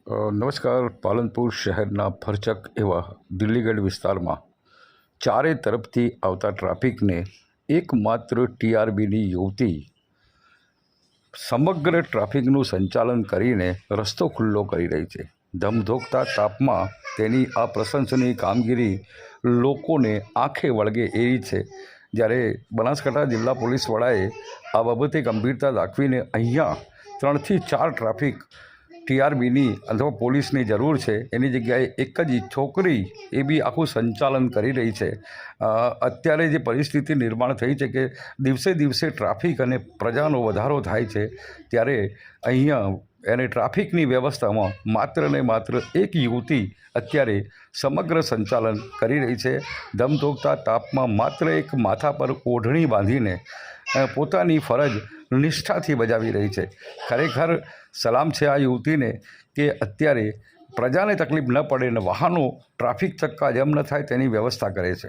નમસ્કાર. પાલનપુર શહેરના ભરચક એવા દિલ્હીગઢ વિસ્તારમાં ચારે તરફથી આવતા ટ્રાફિકને એકમાત્ર ટીઆરબીની યુવતી સમગ્ર ટ્રાફિકનું સંચાલન કરીને રસ્તો ખુલ્લો કરી રહી છે. ધમધોકતા તાપમાં તેની આ પ્રશંસનીય કામગીરી લોકોને આંખે વળગે એવી છે. જ્યારે બનાસકાંઠા જિલ્લા પોલીસ વડાએ આ બાબતે ગંભીરતા દાખવીને અહીંયા 3 થી 4 ટ્રાફિક ટીઆરબીની અથવા પોલીસની જરૂર છે એની જગ્યાએ એક જ છોકરી એ બી આખું સંચાલન કરી રહી છે. અત્યારે જે પરિસ્થિતિ નિર્માણ થઈ છે કે દિવસે દિવસે ટ્રાફિક અને પ્રજાનો વધારો થાય છે, ત્યારે અહીંયા એને ટ્રાફિકની વ્યવસ્થામાં માત્ર ને માત્ર એક યુવતી અત્યારે સમગ્ર સંચાલન કરી રહી છે. ધમધોકતા તાપમાં માત્ર એક માથા પર ઓઢણી બાંધીને પોતાની ફરજ નિષ્ઠાથી બજાવી રહી છે. ખરેખર સલામ છે આ યુવતીને કે અત્યારે પ્રજાને તકલીફ ન પડે અને વાહનો ટ્રાફિક ચક્કાજામ ન થાય તેની વ્યવસ્થા કરે છે.